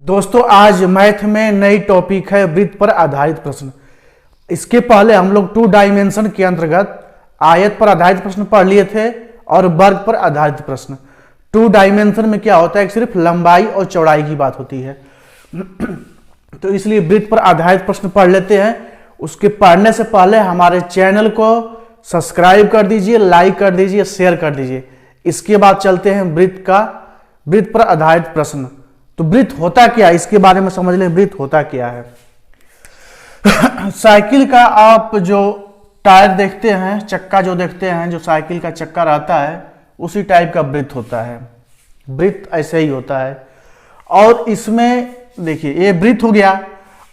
दोस्तों आज मैथ में नई टॉपिक है वृत्त पर आधारित प्रश्न। इसके पहले हम लोग 2 डायमेंशन के अंतर्गत आयत पर आधारित प्रश्न पढ़ लिए थे और वर्ग पर आधारित प्रश्न। 2 डायमेंशन में क्या होता है, सिर्फ लंबाई और चौड़ाई की बात होती है। तो इसलिए वृत्त पर आधारित प्रश्न पढ़ लेते हैं। उसके पढ़ने से पहले हमारे चैनल को सब्सक्राइब कर दीजिए, लाइक कर दीजिए, शेयर कर दीजिए। इसके बाद चलते हैं वृत्त पर आधारित प्रश्न। तो वृत्त होता क्या है, इसके बारे में समझ लें। वृत्त होता क्या है। साइकिल का आप जो टायर देखते हैं, चक्का जो देखते हैं, जो साइकिल का चक्का रहता है, उसी टाइप का वृत्त होता है। वृत्त ऐसे ही होता है। और इसमें देखिए ये वृत्त हो गया।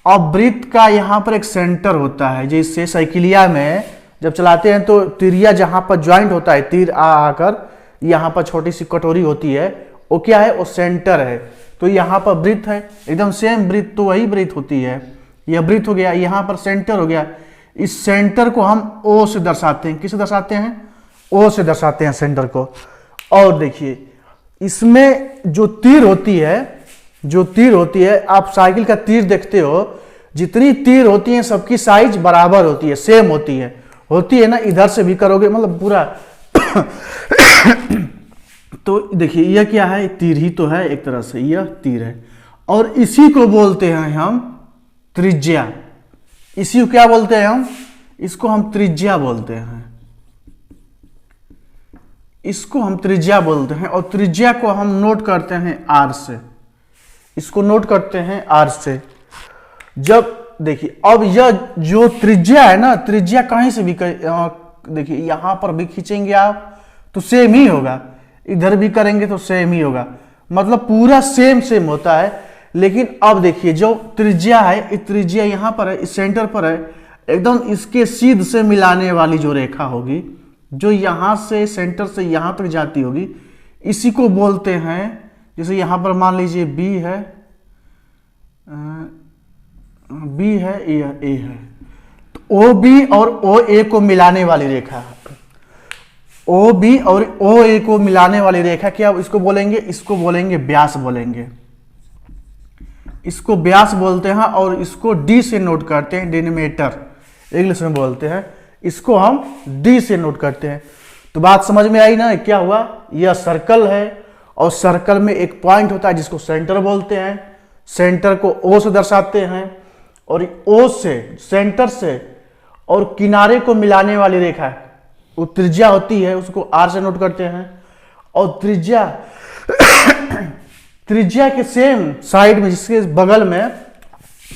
अब वृत्त का यहाँ पर एक सेंटर होता है, जिससे साइकिलिया में जब चलाते हैं तो तिरिया जहां पर ज्वाइंट होता है, तीर आकर यहाँ पर छोटी सी कटोरी होती है, वो क्या है, वो सेंटर है। तो यहाँ पर वृत्त है, एकदम सेम वृत्त, तो वही वृत्त होती है। यह वृत्त हो गया, यहाँ पर सेंटर हो गया। इस सेंटर को हम ओ से दर्शाते हैं। किसे दर्शाते हैं? ओ से दर्शाते हैं सेंटर को। और देखिए इसमें जो तीर होती है, आप साइकिल का तीर देखते हो, जितनी तीर होती है सबकी साइज बराबर होती है, सेम होती है ना। इधर से भी करोगे मतलब पूरा तो देखिए यह क्या है, तीर ही तो है एक तरह से, यह तीर है। और इसी को बोलते हैं हम त्रिज्या। इसी को क्या बोलते हैं हम? इसको हम त्रिज्या बोलते हैं। इसको हम त्रिज्या बोलते हैं। और त्रिज्या को हम नोट करते हैं आर से। इसको नोट करते हैं आर से। जब देखिए अब यह जो त्रिज्या है ना, त्रिज्या कहीं से भी देखिए यहां पर भी खींचेंगे आप तो सेम ही होगा, इधर भी करेंगे तो सेम ही होगा, मतलब पूरा सेम होता है। लेकिन अब देखिए जो त्रिज्या है, त्रिज्या यहां पर है, इस सेंटर पर है, एकदम इसके सीध से मिलाने वाली जो रेखा होगी, जो यहां से सेंटर से यहां तक जाती होगी, इसी को बोलते हैं। जैसे यहां पर मान लीजिए बी है, यह ए है, तो ओ बी और ओ ए को मिलाने वाली रेखा, ओ बी और ओ ए को मिलाने वाली रेखा क्या इसको बोलेंगे? इसको बोलेंगे व्यास बोलेंगे। इसको व्यास बोलते हैं। और इसको डी से नोट करते हैं, डिनोमिनेटर इंग्लिश में बोलते हैं। इसको हम डी से नोट करते हैं। तो बात समझ में आई ना, क्या हुआ? यह सर्कल है और सर्कल में एक पॉइंट होता है जिसको सेंटर बोलते हैं। सेंटर को ओ से दर्शाते हैं और ओ से, सेंटर से और किनारे को मिलाने वाली रेखा वो त्रिज्या होती है, उसको आर से नोट करते हैं। और त्रिज्या के सेम साइड में, जिसके बगल में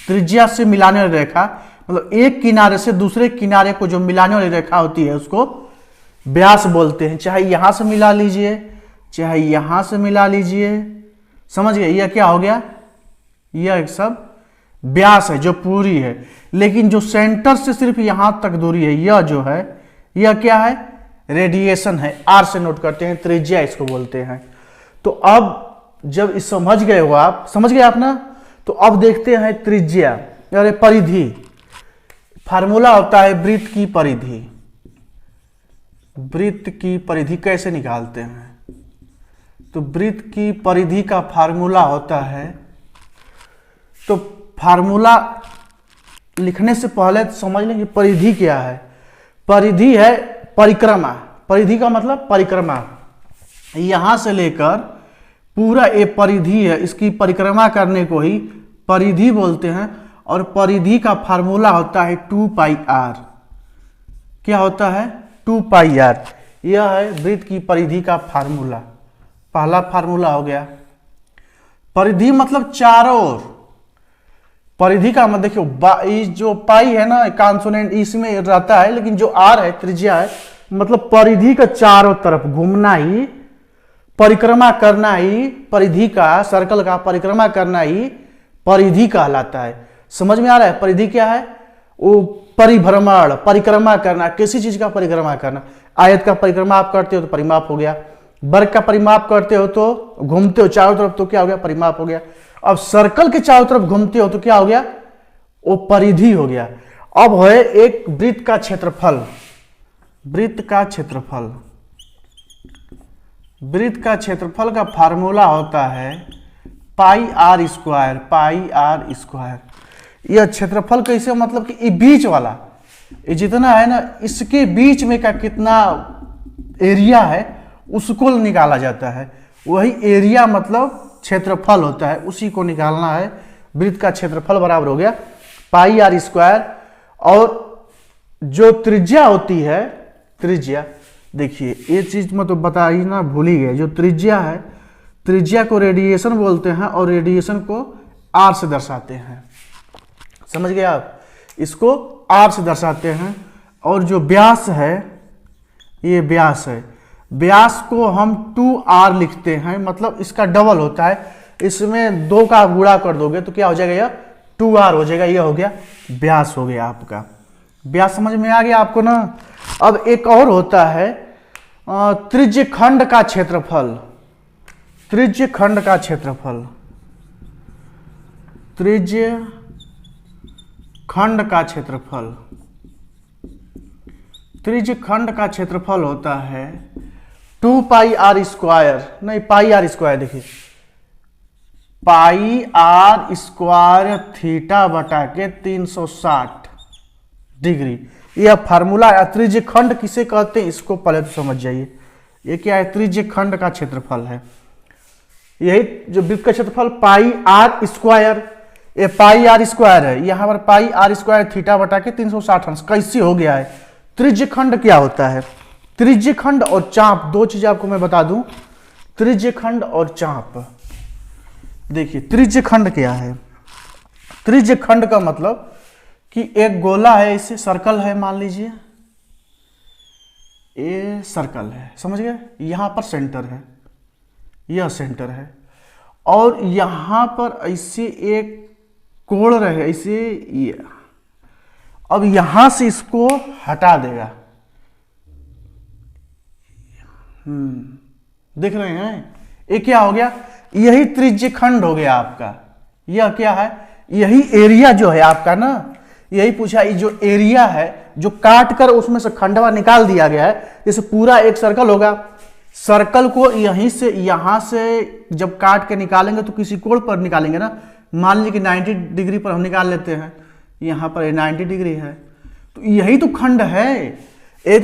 त्रिज्या से मिलाने वाली रेखा, मतलब एक किनारे से दूसरे किनारे को जो मिलाने वाली रेखा होती है, उसको व्यास बोलते हैं। चाहे यहां से मिला लीजिए, चाहे यहां से मिला लीजिए, समझ गए? यह क्या हो गया? यह एक सब व्यास है जो पूरी है। लेकिन जो सेंटर से सिर्फ यहां तक दूरी है, यह जो है, यह क्या है? रेडिएशन है। आर से नोट करते हैं, त्रिज्या इसको बोलते हैं। तो अब जब इस समझ गए हो आप, समझ गए आप ना, तो अब देखते हैं त्रिज्या, अरे परिधि। फार्मूला होता है वृत्त की परिधि। वृत्त की परिधि कैसे निकालते हैं? तो वृत्त की परिधि का फार्मूला होता है, तो फार्मूला लिखने से पहले समझ लेंगे परिधि क्या है। परिधि है परिक्रमा। परिधि का मतलब परिक्रमा, यहां से लेकर पूरा ये परिधि है, इसकी परिक्रमा करने को ही परिधि बोलते हैं। और परिधि का फार्मूला होता है 2 पाई आर। क्या होता है? 2 पाई आर। यह है वृत्त की परिधि का फार्मूला। पहला फार्मूला हो गया। परिधि मतलब चारों ओर। परिधि का मतलब देखियो, जो पाई है ना, कॉन्सोनेंट इसमें रहता है, लेकिन जो आर है, त्रिज्या है, मतलब परिधि का चारों तरफ घूमना ही, परिक्रमा करना ही, परिधि का, सर्कल का परिक्रमा करना ही परिधि कहलाता है। समझ में आ रहा है? परिधि क्या है? वो परिभ्रमण, परिक्रमा करना, किसी चीज का परिक्रमा करना। आयत का परिक्रमा आप करते हो तो परिमाप हो गया। वर्ग का परिमाप करते हो तो घूमते हो चारों तरफ, तो क्या हो गया? परिमाप हो गया। अब सर्कल के चारों तरफ घूमते हो तो क्या हो गया? वो परिधि हो गया। अब है एक वृत्त का क्षेत्रफल। वृत्त का क्षेत्रफल, वृत्त का क्षेत्रफल का फार्मूला होता है pi r square, pi r square. यह क्षेत्रफल कैसे, मतलब कि ये बीच वाला, ये जितना है ना इसके बीच में का कितना एरिया है उसको निकाला जाता है। वही एरिया मतलब क्षेत्रफल होता है, उसी को निकालना है। वृत्त का क्षेत्रफल बराबर हो गया पाई आर स्क्वायर। और जो त्रिज्या होती है, त्रिज्या देखिए ये चीज मैं तो बता ही ना भूल ही गए, जो त्रिज्या है, त्रिज्या को रेडिएशन बोलते हैं और रेडिएशन को आर से दर्शाते हैं। समझ गए आप, इसको आर से दर्शाते हैं। और जो व्यास है, ये व्यास है, व्यास को हम 2r लिखते हैं, मतलब इसका डबल होता है। इसमें 2 का गुणा कर दोगे तो क्या हो जाएगा, यह 2r हो जाएगा। यह हो गया व्यास, हो गया आपका व्यास। समझ में आ गया आपको ना। अब एक और होता है त्रिज्य खंड का क्षेत्रफल, त्रिज्य खंड का क्षेत्रफल, त्रिज्य खंड का क्षेत्रफल। त्रिज्य खंड का क्षेत्रफल होता है 2 पाई आर स्क्वायर, नहीं पाई आर स्क्वायर, देखिए पाई आर स्क्वायर थीटा बटा के 360 डिग्री। यह फार्मूला है। त्रिज्य खंड किसे कहते हैं इसको पहले तो समझ जाइए। ये क्या है, त्रिज्य खंड का क्षेत्रफल है। यही जो वृत्त का क्षेत्रफल पाई आर स्क्वायर, ये पाई आर स्क्वायर है, यहां पर पाई आर स्क्वायर थीटा बटा के 360 अंश। कैसे हो गया है, त्रिज्य खंड क्या होता है, त्रिज्य खंड और चाप, दो चीजें आपको मैं बता दूं, त्रिज्य खंड और चाप। देखिए त्रिज्य खंड क्या है, त्रिज्य खंड का मतलब कि एक गोला है, इसे सर्कल है मान लीजिए, ये सर्कल है, समझ गए, यहां पर सेंटर है, यह सेंटर है, और यहां पर ऐसे एक कोण रहे ऐसे, ये अब यहां से इसको हटा देगा। देख रहे हैं, ये क्या हो गया, यही त्रिज्य खंड हो गया आपका। यह क्या है, यही एरिया जो है आपका ना, यही पूछा, ये जो एरिया है जो काट कर उसमें से खंडवा निकाल दिया गया है, जैसे पूरा एक सर्कल होगा, सर्कल को यहीं से यहां से जब काट के निकालेंगे तो किसी कोण पर निकालेंगे ना, मान लीजिए कि 90 डिग्री पर हम निकाल लेते हैं, यहां पर 90 डिग्री है, तो यही तो खंड है। ये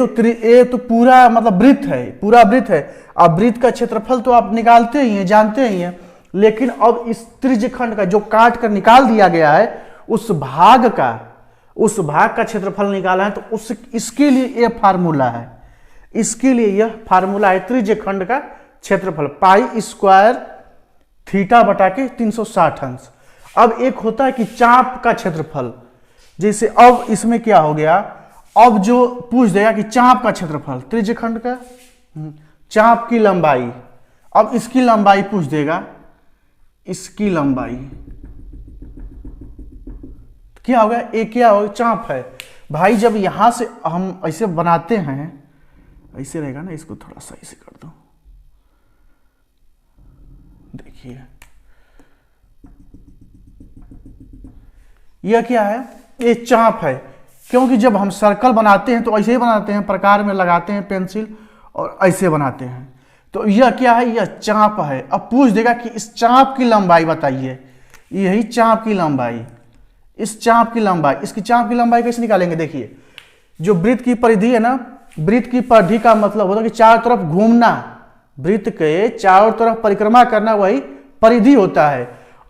तो पूरा मतलब वृत्त है, पूरा वृत्त है। अब वृत्त का क्षेत्रफल तो आप निकालते ही हैं, जानते ही हैं, लेकिन अब इस त्रिज्य खंड का जो काट कर निकाल दिया गया है उस भाग का क्षेत्रफल निकाला है, तो इसके लिए यह फार्मूला है, इसके लिए यह फार्मूला है त्रिज्य खंड का क्षेत्रफल पाई स्क्वायर थीटा बटा के 360 अंश। अब एक होता है कि चाप का क्षेत्रफल, जैसे अब इसमें क्या हो गया, अब जो पूछ देगा कि चाप का क्षेत्रफल त्रिज्य खंड का, चाप की लंबाई, अब इसकी लंबाई पूछ देगा, इसकी लंबाई क्या होगा, एक क्या होगा, चाप है भाई। जब यहां से हम ऐसे बनाते हैं, ऐसे रहेगा ना, इसको थोड़ा सा ऐसे कर दो, देखिए यह क्या है, ये चाप है, क्योंकि जब हम सर्कल बनाते हैं तो ऐसे ही बनाते हैं, प्रकार में लगाते हैं पेंसिल और ऐसे बनाते हैं, तो यह क्या है, यह चाप है। अब पूछ देगा कि इस चाप की लंबाई बताइए, यही चाप की लंबाई, इस चाप की लंबाई, इसकी चाप की लंबाई कैसे निकालेंगे, देखिए जो वृत्त की परिधि है ना, वृत्त की परिधि का मतलब होता है कि चारों तरफ घूमना, वृत्त के चारों तरफ परिक्रमा करना, वही परिधि होता है।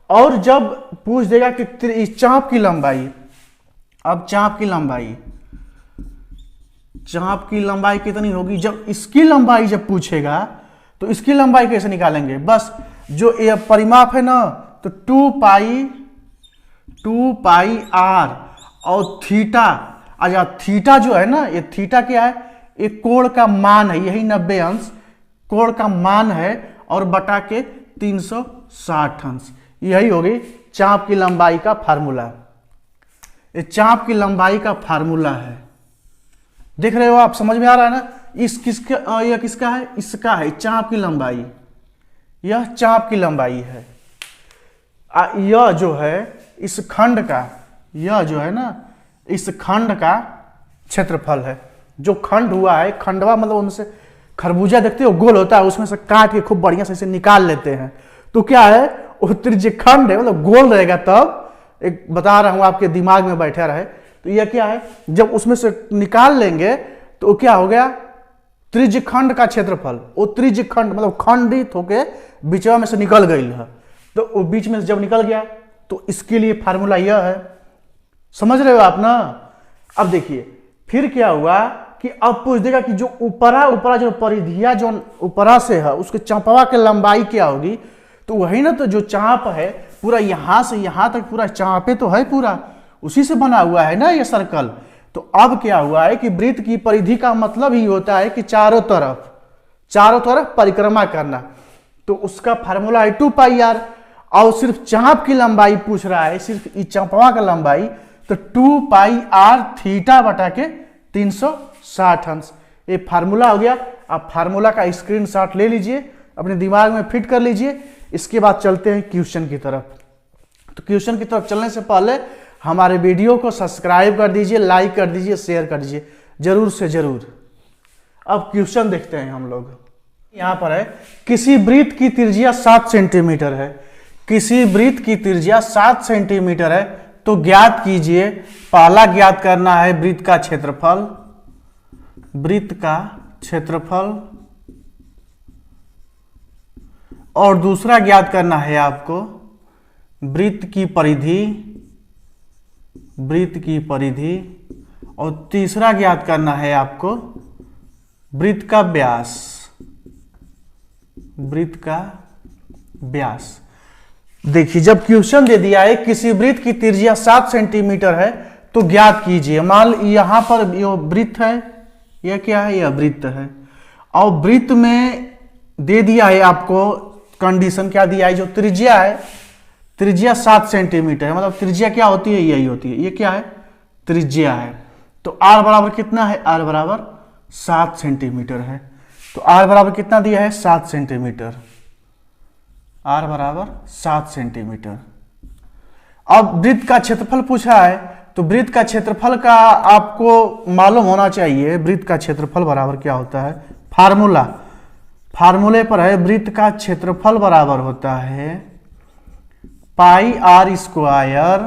और जब पूछ देगा कि इस चाप की लंबाई, अब चाप की लंबाई कितनी होगी, जब इसकी लंबाई जब पूछेगा तो इसकी लंबाई कैसे निकालेंगे, बस जो ये परिमाप है ना, तो 2 पाई आर और थीटा, अच्छा थीटा जो है ना, ये थीटा क्या है, ये कोण का मान है, यही 90 अंश कोण का मान है, और बटा के 360 अंश, यही होगी चाप की लंबाई का फार्मूला। ये चाप की लंबाई का फार्मूला है, देख रहे हो आप, समझ में आ रहा है ना। यह किसका है, इसका है चाप की लंबाई, यह चाप की लंबाई है। यह जो है इस खंड का, यह जो है ना इस खंड का क्षेत्रफल है। जो खंड हुआ है, खंडवा मतलब उनसे खरबूजा देखते हो गोल होता है, उसमें से काट के खूब बढ़िया से इसे निकाल लेते हैं, तो क्या है वो त्रिज्यखंड है, मतलब गोल रहेगा, तब एक बता रहा हूं आपके दिमाग में बैठा रहे। तो यह क्या है, जब उसमें से निकाल लेंगे तो क्या हो गया, त्रिज्यखंड का क्षेत्रफल। वो त्रिज्यखंड मतलब खंडित होके बीचवा में से निकल गई है, तो वो बीच में से जब निकल गया तो इसके लिए फार्मूला यह है। समझ रहे हो आप ना। अब देखिए फिर क्या हुआ कि अब पूछ देगा कि जो ऊपरा जो परिधिया जो ऊपरा से है उसके चांपवा की लंबाई क्या होगी। तो वही ना, तो जो चांप है पूरा यहां से यहां तक पूरा चांपे तो है, पूरा उसी से बना हुआ है ना ये सर्कल। तो अब क्या हुआ है कि वृत्त की परिधि का मतलब ही होता है कि चारों तरफ परिक्रमा करना। तो उसका फार्मूला है 2πr, और सिर्फ चांप की लंबाई पूछ रहा है, सिर्फ इस चांपवा का लंबाई, तो 2πr थीटा बटा के 360 अंश। ये फार्मूला हो गया। आप फार्मूला का स्क्रीनशॉट ले लीजिए, अपने दिमाग में फिट कर लीजिए। इसके बाद चलते हैं क्वेश्चन की तरफ। तो क्वेश्चन की तरफ चलने से पहले हमारे वीडियो को सब्सक्राइब कर दीजिए, लाइक कर दीजिए, शेयर कर दीजिए, जरूर से जरूर। अब क्वेश्चन देखते हैं हम लोग। यहां पर है किसी वृत्त की त्रिज्या 7 सेंटीमीटर है, किसी वृत्त की त्रिज्या 7 सेंटीमीटर है, तो ज्ञात कीजिए। पहला ज्ञात करना है वृत्त का क्षेत्रफल, वृत्त का क्षेत्रफल, और दूसरा ज्ञात करना है आपको वृत्त की परिधि, वृत्त की परिधि, और तीसरा ज्ञात करना है आपको वृत्त का व्यास, वृत्त का व्यास। देखिए जब क्वेश्चन दे दिया है किसी वृत्त की त्रिज्या 7 सेंटीमीटर है तो ज्ञात कीजिए। मान यहां पर ये वृत्त है, यह क्या है, यह वृत्त है, और वृत्त में दे दिया है आपको कंडीशन, क्या दिया है, जो त्रिज्या है, त्रिज्या 7 सेंटीमीटर है, मतलब त्रिज्या क्या होती है, यही होती है, ये क्या है, त्रिज्या है। तो r बराबर कितना है, r बराबर 7 सेंटीमीटर है। तो r बराबर कितना दिया है, 7 सेंटीमीटर, r बराबर 7 सेंटीमीटर। अब वृत्त का क्षेत्रफल पूछा है, तो वृत्त का क्षेत्रफल का आपको मालूम होना चाहिए। वृत्त का क्षेत्रफल बराबर क्या होता है, फार्मूले पर है, वृत्त का क्षेत्रफल बराबर होता है पाई आर स्क्वायर।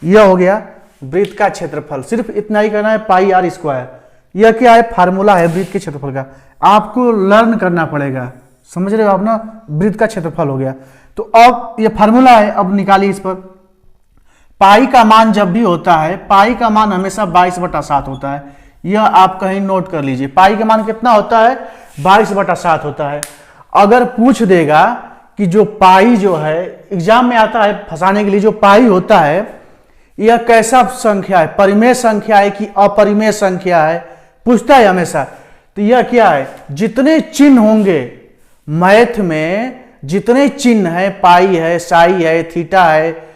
यह हो गया वृत्त का क्षेत्रफल, सिर्फ इतना ही करना है, पाई आर स्क्वायर। यह क्या है, फार्मूला है वृत्त के क्षेत्रफल का, आपको लर्न करना पड़ेगा। समझ रहे हो आप ना, वृत्त का क्षेत्रफल हो गया। तो अब यह फार्मूला है, अब निकालिए इस पर। पाई का मान जब भी होता है, पाई का मान हमेशा 22/7 होता है, यह आप कहीं नोट कर लीजिए। पाई का मान कितना होता है, 22/7 होता है। अगर पूछ देगा कि जो पाई जो है, एग्जाम में आता है फंसाने के लिए, जो पाई होता है यह कैसा संख्या है, परिमेय संख्या है कि अपरिमेय संख्या है, पूछता है हमेशा। तो यह क्या है, जितने चिन्ह होंगे मैथ में, जितने चिन्ह है, पाई है, साई है, थीटा है,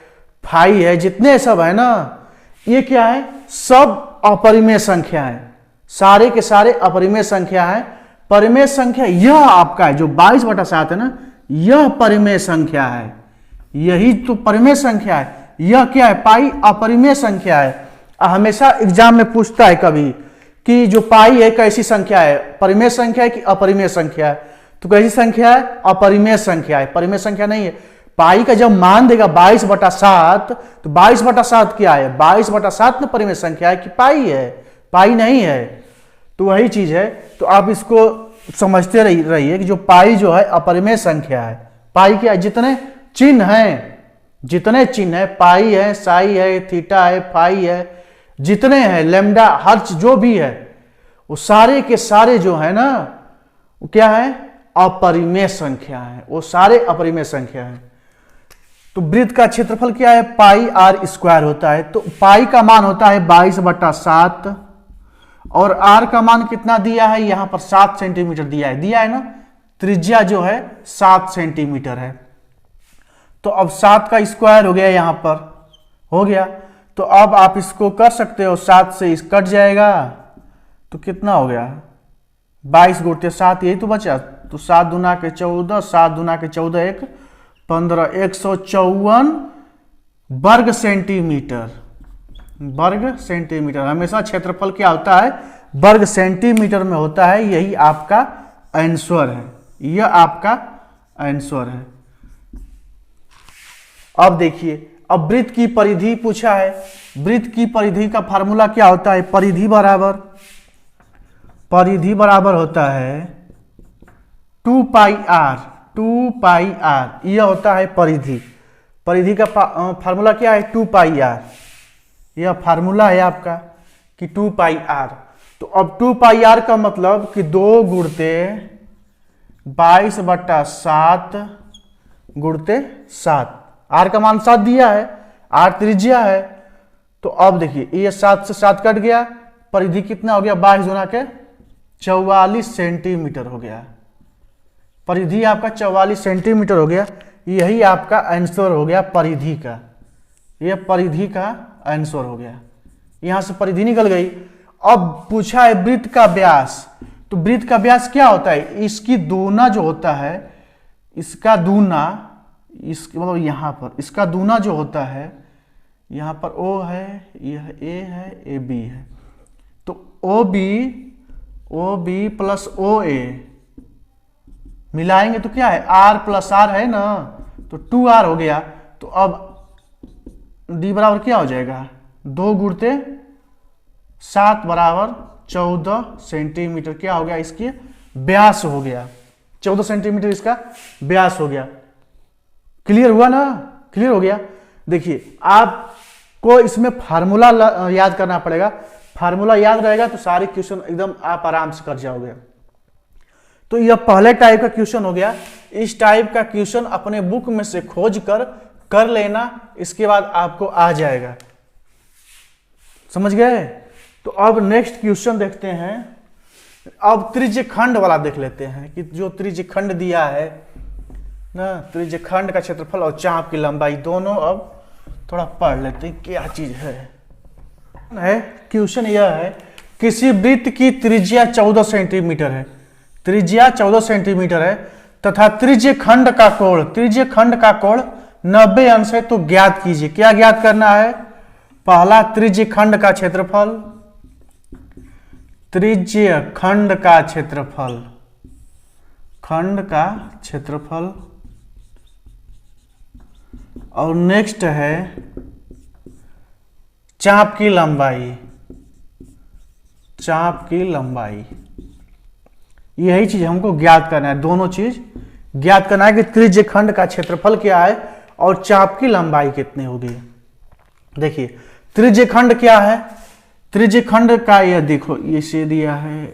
फाई है, जितने सब है ना, ये क्या है, सब अपरिमेय संख्या है, सारे के सारे अपरिमेय संख्या है। परिमेय संख्या यह आपका है, जो 22/7 है ना, यह परिमेय संख्या है, यही तो परिमेय संख्या है। यह क्या है, पाई अपरिमेय संख्या है। हमेशा एग्जाम में पूछता है कभी कि जो पाई है कैसी संख्या है, परिमेय संख्या है कि अपरिमेय संख्या है। तो कैसी संख्या है, अपरिमेय संख्या है, परिमेय संख्या नहीं है। पाई का जब मान देगा 22/7, तो 22/7 क्या है, 22/7 में परिमेय संख्या है कि पाई है, पाई नहीं है। तो वही चीज है। तो आप इसको समझते रहिए कि जो पाई जो है अपरिमेय संख्या है। पाई क्या है, जितने चिन्ह हैं, जितने चिन्ह है, पाई है, साई है, थीटा है, फाई है, जितने हैं, लेमडा, हर जो भी है, वो सारे के सारे जो है ना, वो क्या है, अपरिमेय संख्या है, वो सारे अपरिमेय संख्या है। तो वृत्त का क्षेत्रफल क्या है, पाई आर स्क्वायर होता है। तो पाई का मान होता है 22/7, और आर का मान कितना दिया है, यहां पर 7 सेंटीमीटर दिया है ना, त्रिज्या जो है 7 सेंटीमीटर है। तो अब 7 का स्क्वायर हो गया, यहां पर हो गया। तो अब आप इसको कर सकते हो, 7 से इस कट जाएगा, तो कितना हो गया, 22 × 7, यही तो बचा। तो 7 दूना के 14, 7 दूना के 14, 1 15, 154 वर्ग सेंटीमीटर। वर्ग सेंटीमीटर, हमेशा क्षेत्रफल क्या होता है, वर्ग सेंटीमीटर में होता है। यही आपका आंसर है, यह आपका आंसर है। अब देखिए, अब वृत्त की परिधि पूछा है। वृत्त की परिधि का फार्मूला क्या होता है? परिधि बराबर होता है 2 पाई आर। 2 पाई आर यह होता है परिधि। परिधि का फार्मूला क्या है? 2 पाई आर। यह फार्मूला है आपका कि 2 पाई आर। तो अब 2 पाई आर का मतलब कि 2 गुणते 22/7 गुणते 7। आर का मान 7 दिया है, आर त्रिज्या है। तो अब देखिए ये 7 से 7 कट गया, परिधि कितना हो गया? 22 गुना के 44 सेंटीमीटर हो गया। परिधि आपका 44 सेंटीमीटर हो गया। यही आपका आंसर हो गया परिधि का। यह परिधि का आंसर हो गया। यहां से परिधि निकल गई। अब पूछा है वृत्त का व्यास। तो वृत्त का व्यास क्या होता है? इसकी दूना जो होता है, इसका दूना, इसके मतलब यहां पर इसका दूना जो होता है, यहां पर O है, यह A है, AB है। तो OB प्लस OA मिलाएंगे तो क्या है? R प्लस R है ना, तो 2R हो गया। तो अब D बराबर क्या हो जाएगा? 2 गुणते 7 बराबर 14 सेंटीमीटर क्या हो गया? इसकी व्यास हो गया। 14 सेंटीमीटर इसका व्यास हो गया। क्लियर हुआ ना? क्लियर हो गया। देखिए आपको इसमें फार्मूला याद करना पड़ेगा। फार्मूला याद रहेगा तो सारे क्वेश्चन एकदम आप आराम से कर जाओगे। तो यह पहले टाइप का क्वेश्चन हो गया। इस टाइप का क्वेश्चन अपने बुक में से खोज कर लेना, इसके बाद आपको आ जाएगा। समझ गए? तो अब नेक्स्ट क्वेश्चन देखते हैं। अब त्रिज्यखंड वाला देख लेते हैं कि जो त्रिज्यखंड दिया है ना, त्रिज्यखंड का क्षेत्रफल और चाप की लंबाई दोनों अब थोड़ा पढ़ लेते हैं क्या चीज है। क्वेश्चन यह है, किसी वृत्त की त्रिज्या 14 सेंटीमीटर है, त्रिज्या 14 सेंटीमीटर है तथा त्रिज्यखंड का कोण 90 अंश है, तो ज्ञात कीजिए। क्या ज्ञात करना है? पहला त्रिज्यखंड का क्षेत्रफल, त्रिज्यखंड का क्षेत्रफल, खंड का क्षेत्रफल, और नेक्स्ट है चाप की लंबाई, चाप की लंबाई। यही चीज हमको ज्ञात करना है। दोनों चीज ज्ञात करना है कि त्रिज्यखंड का क्षेत्रफल क्या है और चाप की लंबाई कितनी होगी। देखिए त्रिज्यखंड क्या है? त्रिज्यखंड का यह देखो, इसे दिया है,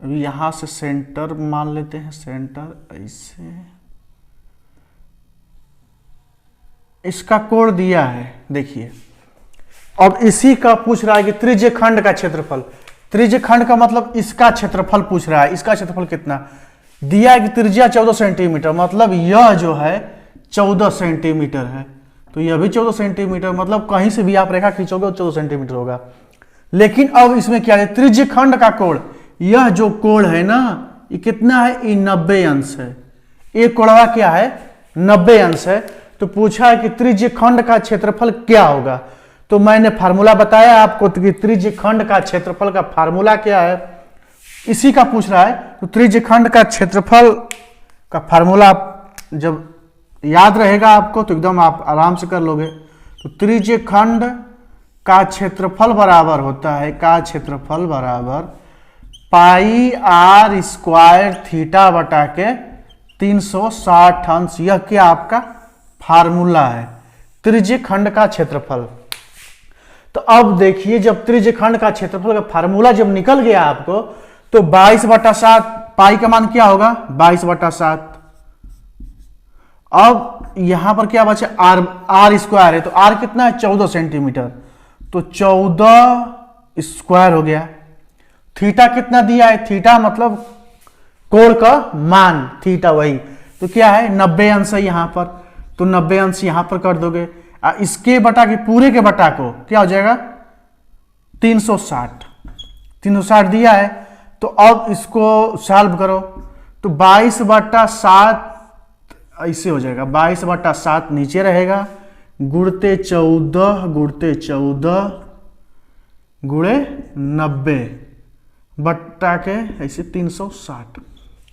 अभी यहां से सेंटर मान लेते हैं, सेंटर ऐसे, इसका कोण दिया है। देखिए अब इसी का पूछ रहा है कि त्रिज्यखंड का क्षेत्रफल। त्रिज्यखंड का मतलब इसका क्षेत्रफल पूछ रहा है। इसका क्षेत्रफल कितना दिया है कि त्रिज्या 14 सेंटीमीटर, मतलब यह जो है 14 सेंटीमीटर है, तो यह भी 14 सेंटीमीटर, मतलब कहीं से भी आप रेखा खींचोगे तो 14 सेंटीमीटर होगा। लेकिन अब इसमें क्या है? त्रिज्यखंड का कोण, यह जो कोण है ना, ये कितना है? ये 90 अंश है। ये कोणवा क्या है? 90 अंश है। तो पूछा है कि त्रिज्यखंड का क्षेत्रफल क्या होगा। तो मैंने फार्मूला बताया आपको कि त्रिज्यखंड का क्षेत्रफल का फार्मूला क्या है, इसी का पूछ रहा है। तो त्रिज्यखंड का क्षेत्रफल का फार्मूला जब याद रहेगा आपको तो एकदम आप आराम से कर लोगे। तो त्रिज्यखंड का क्षेत्रफल बराबर होता है, का क्षेत्रफल बराबर पाई आर स्क्वायर थीटा बटा के 360 अंश। यह क्या आपका फार्मूला है त्रिज्यखंड का क्षेत्रफल। तो अब देखिए जब त्रिज्यखंड का क्षेत्रफल का फार्मूला जब निकल गया आपको, तो 22/7, पाई का मान क्या होगा? 22/7। अब यहां पर क्या बचा? आर स्क्वायर है, तो आर कितना है? 14 सेंटीमीटर, तो 14 स्क्वायर हो गया। थीटा कितना दिया है? थीटा मतलब कोण का मान, थीटा वही, तो क्या है? 90 अंश है यहां पर, तो 90 अंश यहां पर कर दोगे। इसके बटा के पूरे के बटा को क्या हो जाएगा? 360, 360 दिया है। तो अब इसको सॉल्व करो, तो 22/7 ऐसे हो जाएगा, 22/7 नीचे रहेगा, गुणते 14 गुणे 90 बट्टा के ऐसे 360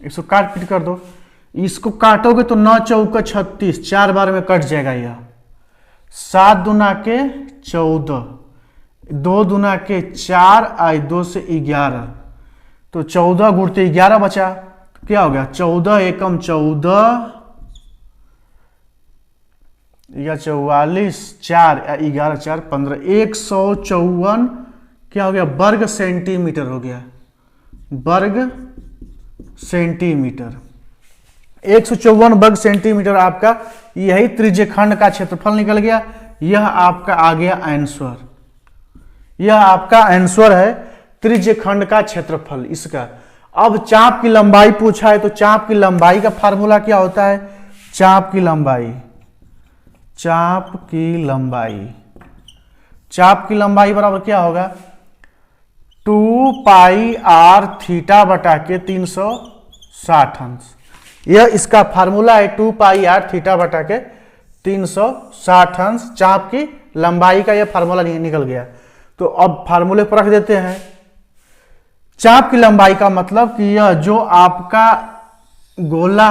इसको काट पीट कर दो, इसको काटोगे तो 9 चौका 36, 4 बार में कट जाएगा यह। 7 दूना के 14, 2 दूना के 4, आई 2 से 11, तो 14 गुणते 11 बचा, तो क्या हो गया 14 एकम 14 या 44, 4 11 4 15, 154 क्या हो गया वर्ग सेंटीमीटर हो गया, वर्ग सेंटीमीटर। 154 वर्ग सेंटीमीटर आपका यही त्रिज्यखंड का क्षेत्रफल निकल गया। यह आपका आ गया आंसर, यह आपका आंसर है त्रिज्यखंड का क्षेत्रफल इसका। अब चाप की लंबाई पूछा है, तो चाप की लंबाई का फार्मूला क्या होता है, चाप की लंबाई, चाप की लंबाई, चाप की लंबाई बराबर क्या होगा 2 पाई आर थीटा बटा के 360 अंश। यह इसका फार्मूला है 2 पाई आर थीटा बटा के 360 अंश। चाप की लंबाई का यह फार्मूला निकल गया। तो अब फार्मूले पर रख देते हैं। चाप की लंबाई का मतलब कि यह जो आपका गोला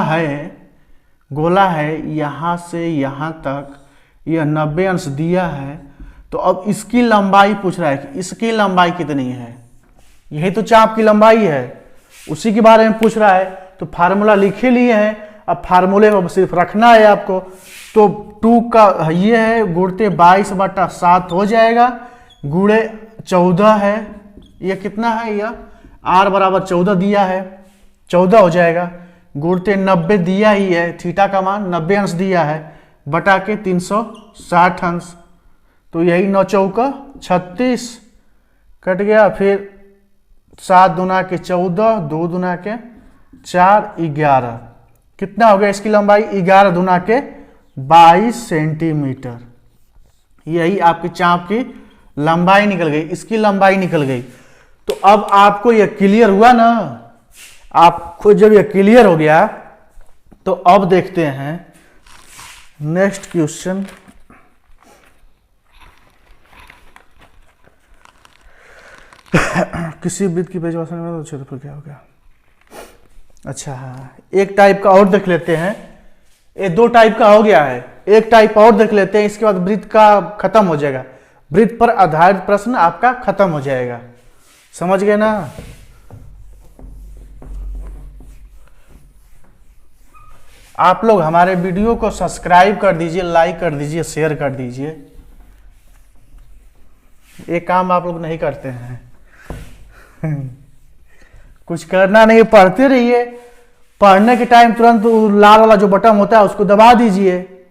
है यहां से यहां तक यह 90 अंश दिया है, तो अब इसकी लंबाई पूछ रहा है कि इसकी लंबाई कितनी है। यही तो चाप की लंबाई है, उसी के बारे में पूछ रहा है। तो फार्मूला लिखे लिए हैं, अब फार्मूले में सिर्फ रखना है आपको। तो 2 का ये है गुणते 22/7 हो जाएगा, गुणे 14 है, यह कितना है, यह r बराबर 14 दिया है, 14 हो जाएगा, गुणते 90 दिया ही है, थीटा का मान 90 अंश दिया है, बटा के 360 अंश। तो यही 9 चौका 36 कट गया, फिर 7 दूना के 14, 2 दूना के 4, 11, कितना हो गया इसकी लंबाई 11 दूना के 22 सेंटीमीटर। यही आपकी चाप की लंबाई निकल गई, इसकी लंबाई निकल गई। तो अब आपको यह क्लियर हुआ ना, आपको जब यह क्लियर हो गया तो अब देखते हैं नेक्स्ट क्वेश्चन। किसी वृत्त की परिभाषा में तो क्षेत्रफल क्या हो गया। अच्छा हाँ, एक टाइप का और देख लेते हैं। ये 2 टाइप का हो गया है, एक टाइप और देख लेते हैं, इसके बाद वृत्त का खत्म हो जाएगा। वृत्त पर आधारित प्रश्न आपका खत्म हो जाएगा, समझ गए ना। आप लोग हमारे वीडियो को सब्सक्राइब कर दीजिए, लाइक कर दीजिए, शेयर कर दीजिए। ये काम आप लोग नहीं करते हैं। कुछ करना नहीं, पढ़ते रहिए। पढ़ने के टाइम तुरंत लाल वाला जो बटन होता है उसको दबा दीजिए,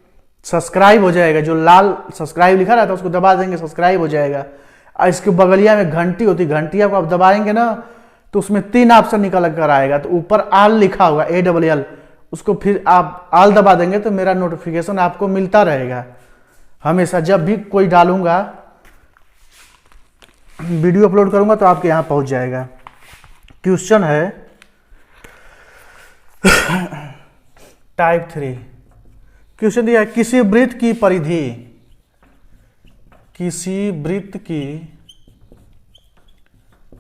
सब्सक्राइब हो जाएगा। जो लाल सब्सक्राइब लिखा रहता है उसको दबा देंगे, सब्सक्राइब हो जाएगा। और इसके बगलिया में घंटी होती है, घंटिया को आप दबाएंगे ना तो उसमें 3 ऑप्शन निकल कर आएगा। तो ऊपर आल लिखा होगा, ALL, उसको फिर आप आल दबा देंगे तो मेरा नोटिफिकेशन आपको मिलता रहेगा हमेशा। जब भी कोई डालूंगा, वीडियो अपलोड करूंगा तो आपके यहां पहुंच जाएगा। क्वेश्चन है टाइप 3। क्वेश्चन दिया है किसी वृत्त की परिधि, किसी वृत्त की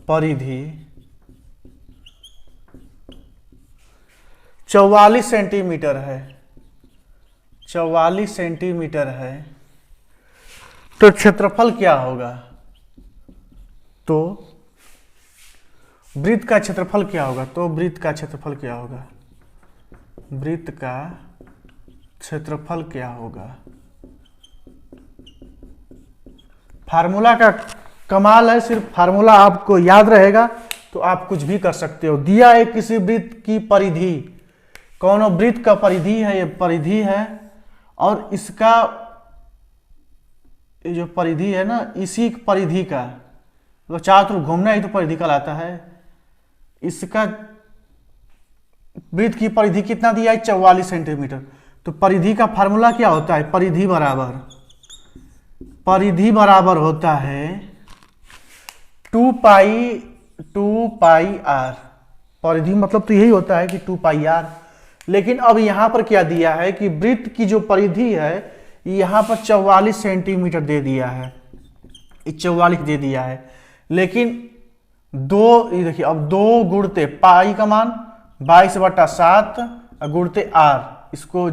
परिधि 44 सेंटीमीटर है, 44 सेंटीमीटर है, तो क्षेत्रफल क्या होगा। तो वृत्त का क्षेत्रफल क्या होगा, तो वृत्त का क्षेत्रफल क्या होगा, वृत्त का क्षेत्रफल क्या होगा। फार्मूला का कमाल है, सिर्फ फार्मूला आपको याद रहेगा तो आप कुछ भी कर सकते हो। दिया है किसी वृत्त की परिधि, कौन वृत्त का परिधि है, ये परिधि है, और इसका ये जो परिधि है ना, इसी परिधि का तो चारों तरफ घूमना ही तो परिधि कहलाता है। इसका वृत्त की परिधि कितना दिया है, 44 सेंटीमीटर। तो परिधि का फार्मूला क्या होता है, परिधि बराबर होता है 2 पाई आर। परिधि मतलब तो यही होता है कि 2 पाई आर। लेकिन अब यहां पर क्या दिया है कि वृत्त की जो परिधि है यहां पर 44 सेंटीमीटर दे दिया है, 44 दे दिया है। लेकिन 2 देखिए, अब 2 गुणते पाई का मान 22/7 गुणते r। इसको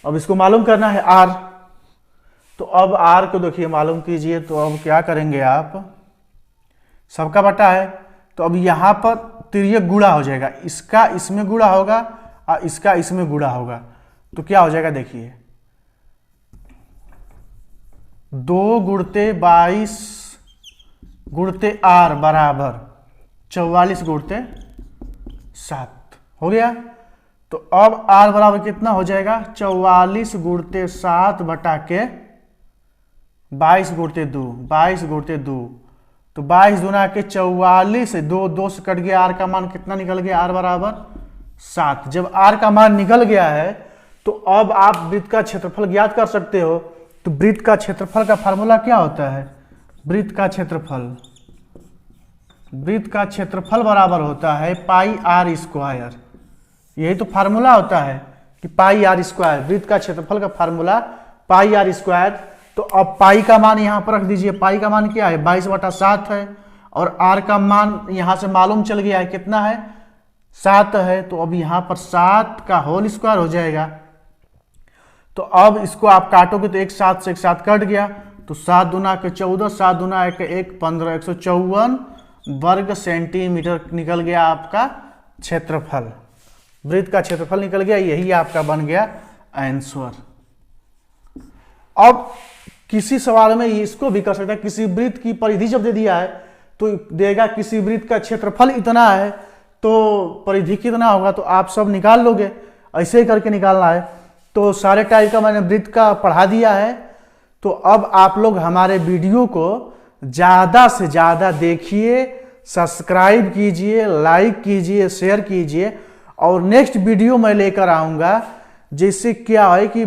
अब इसको मालूम करना है r, तो अब r को देखिए मालूम कीजिए। तो अब क्या करेंगे आप, सबका बटा है, तो अब यहाँ पर तिर्यक गुणा हो जाएगा, इसका इसमें गुणा होगा और इसका इसमें गुणा होगा। तो क्या हो जाएगा देखिए, 2 गुणते 22 गुणते r बराबर 44 गुणते 7 हो गया। तो अब r बराबर कितना हो जाएगा, 44 गुणते 7 बटा के 22 गुणते 2, 22 गुणते 2, तो 22 दूना के 44, 2 से कट गया, r का मान कितना निकल गया, r बराबर 7। जब r का मान निकल गया है तो अब आप वृत्त का क्षेत्रफल ज्ञात कर सकते हो। तो वृत्त का क्षेत्रफल का फार्मूला क्या होता है, वृत्त का क्षेत्रफल बराबर होता है पाई r स्क्वायर। यही तो फार्मूला होता है कि पाई r स्क्वायर, वृत्त का क्षेत्रफल का फार्मूला पाई r स्क्वायर। तो अब पाई का मान यहाँ पर रख दीजिए, पाई का मान क्या है, 22/7 है, और r का मान यहाँ से मालूम चल गया है कितना है, 7 है। तो अब यहाँ पर 7 का होल स्क्वायर हो जाएगा। तो अब इसको आप काटोगे तो एक 7 से एक 7 कट गया, तो 7 दूना के 14, 7 दूना के 1 15, 154 वर्ग सेंटीमीटर निकल गया आपका क्षेत्रफल, वृत्त का क्षेत्रफल निकल गया। यही आपका बन गया आंसर। अब किसी सवाल में इसको भी कर सकता है, किसी वृत्त की परिधि जब दे दिया है तो देगा किसी वृत्त का क्षेत्रफल इतना है तो परिधि कितना होगा, तो आप सब निकाल लोगे, ऐसे ही करके निकालना है। तो सारे टाइप का मैंने वृत्त का पढ़ा दिया है। तो अब आप लोग हमारे वीडियो को ज़्यादा से ज़्यादा देखिए, सब्सक्राइब कीजिए, लाइक कीजिए, शेयर कीजिए, और नेक्स्ट वीडियो मैं लेकर आऊँगा। जिससे क्या है कि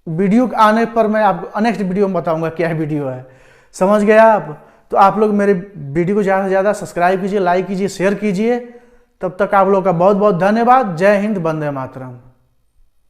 वीडियो आने पर मैं आपको नेक्स्ट वीडियो में बताऊँगा क्या वीडियो है, समझ गया आप। तो आप लोग मेरे वीडियो को ज़्यादा से ज़्यादा सब्सक्राइब कीजिए, लाइक कीजिए, शेयर कीजिए। तब तक आप लोगों का बहुत बहुत धन्यवाद। जय हिंद, वंदे मातरम।